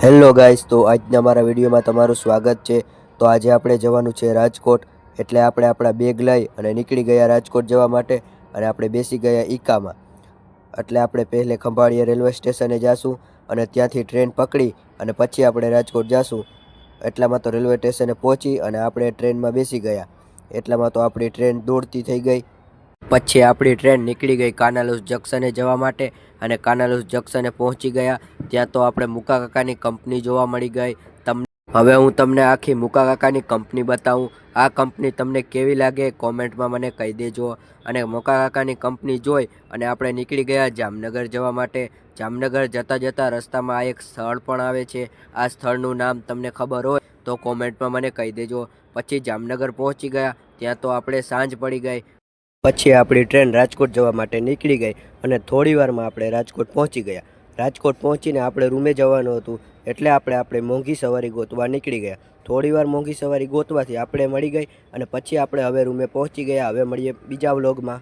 Hello guys, તો આજના મારા વિડીયોમાં તમારું સ્વાગત છે। તો આજે આપણે જવાનું છે રાજકોટ, એટલે આપણે આપણા બેગ લઈ અને નીકળી ગયા રાજકોટ જવા માટે। અને આપણે બેસી ગયા ઈકામાં, એટલે આપણે પહેલે ખંભાળિયા રેલવે સ્ટેશને જાશું અને ત્યાંથી ટ્રેન પકડી અને પછી આપણે રાજકોટ જાશું। એટલામાં તો રેલવે સ્ટેશને પહોંચી અને આપણે ટ્રેનમાં બેસી ગયા, એટલામાં તો આપણી ટ્રેન દોડતી થઈ ગઈ। પછી આપણી ટ્રેન નીકળી ગઈ કાનાલુસ જંકશને જવા માટે અને કાનાલુસ જંકશને પહોંચી ગયા। ત્યાં તો આપણે મુકા કાકાની કંપની જોવા મળી ગઈ। હવે હું તમને આખી મુકા કાકાની કંપની બતાવું। આ કંપની તમને કેવી લાગે કોમેન્ટમાં મને કહી દેજો। અને મુકા કાકાની કંપની જોઈ અને આપણે નીકળી ગયા જામનગર જવા માટે। જામનગર જતાં જતાં રસ્તામાં આ એક સ્થળ પણ આવે છે। આ સ્થળનું નામ તમને ખબર હોય તો કોમેન્ટમાં મને કહી દેજો। પછી જામનગર પહોંચી ગયા, ત્યાં તો આપણે સાંજ પડી ગઈ। પછી આપણી ટ્રેન રાજકોટ જવા માટે નીકળી ગઈ અને થોડી વારમાં આપણે રાજકોટ પહોંચી ગયા। રાજકોટ પહોંચીને આપણે રૂમે જવાનું હતું, એટલે આપણે મોંઘી સવારી ગોતવા નીકળી ગયા। થોડી વાર મોંઘી સવારી ગોતવાથી આપણે મળી ગઈ અને પછી આપણે હવે રૂમે પહોંચી ગયા। હવે મળીએ બીજા વ્લોગમાં।